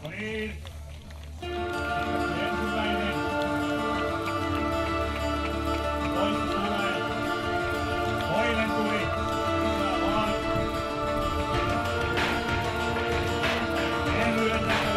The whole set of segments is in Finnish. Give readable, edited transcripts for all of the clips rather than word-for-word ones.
No niin. Ensimmäinen. Toista tulee. Toinen tuli. Lisää vaan. Ehyen näköisesti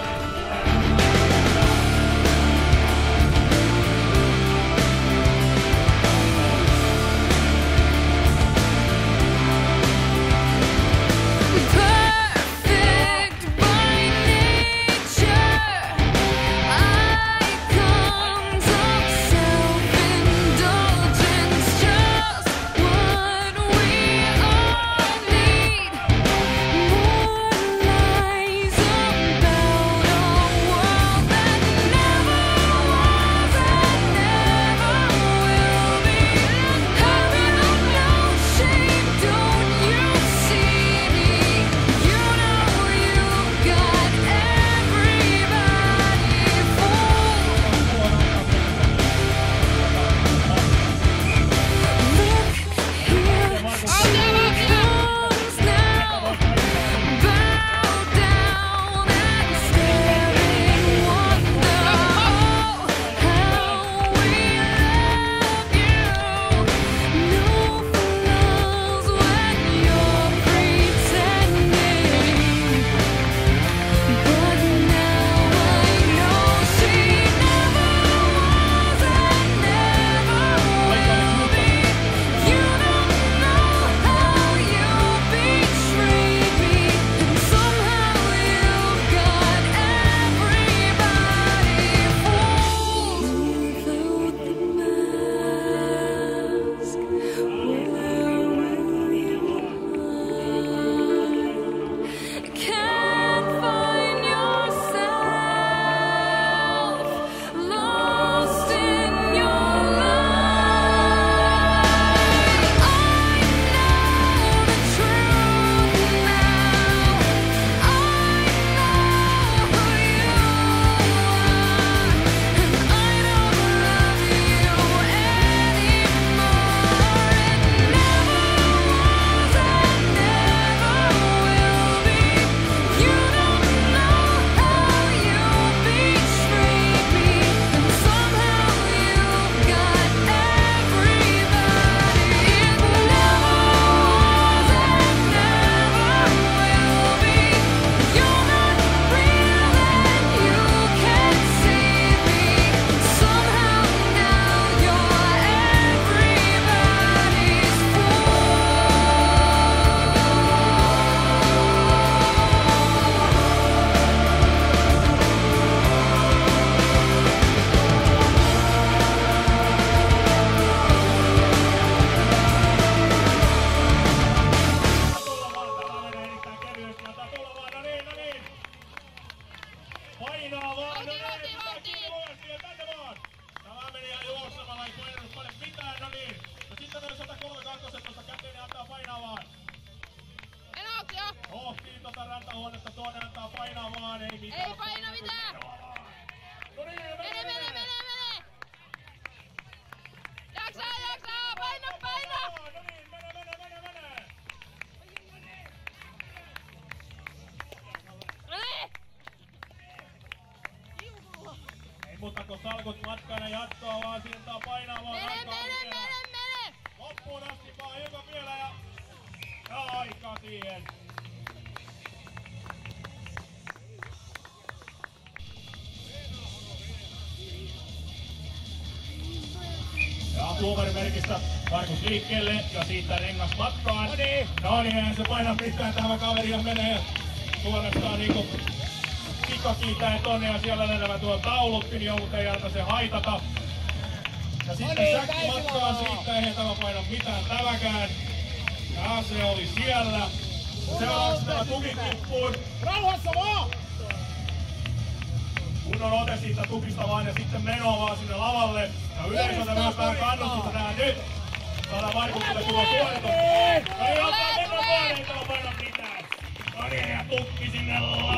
painaa vaan, no niin, tänne vaan. Tämä meni ihan juoksemalla, ei painanut paljon mitään, no niin. No sitten noin 132 tuosta käteen antaa painaa vaan. En auki jo. Ohtiin tota rantahuonetta, tuonne antaa painaa vaan, ei mitään. Ei paina mitään. No niin, mene. Jaksaa, paina. No niin, mene. Ei muuta kun salkut matkana jatkoa vaan, sieltä painaa vaan aikaa vielä. Mene. Loppuun asti vaan hiukan vielä ja aika siihen. Ja tuomarimerkistä Markus liikkeelle ja siitä rengas matkaan. No niin, se painaa pitkään tämä kaveri ja menee suorastaan niinku kikka kiitää tonne ja siellä lentävä tuo taulutti, niin jonkun ei antaa se haitata. Ja sitten säkki matkaan, siitä ei tämä paina mitään tämäkään. Ja se oli siellä. Seuraavaksi tämä tukikippuun. Rauhassa vaan! Kunnon ote siitä tukista vaan ja sitten menoa vaan sinne lavalle. Ja yleisöltä myös vähän kannustusta tähän nyt. Saadaan Markukselle tuo suoritus. Ei ottaa mennä vaan, ei tämä paina mitään. No niin, ja tukki sinne lavalle.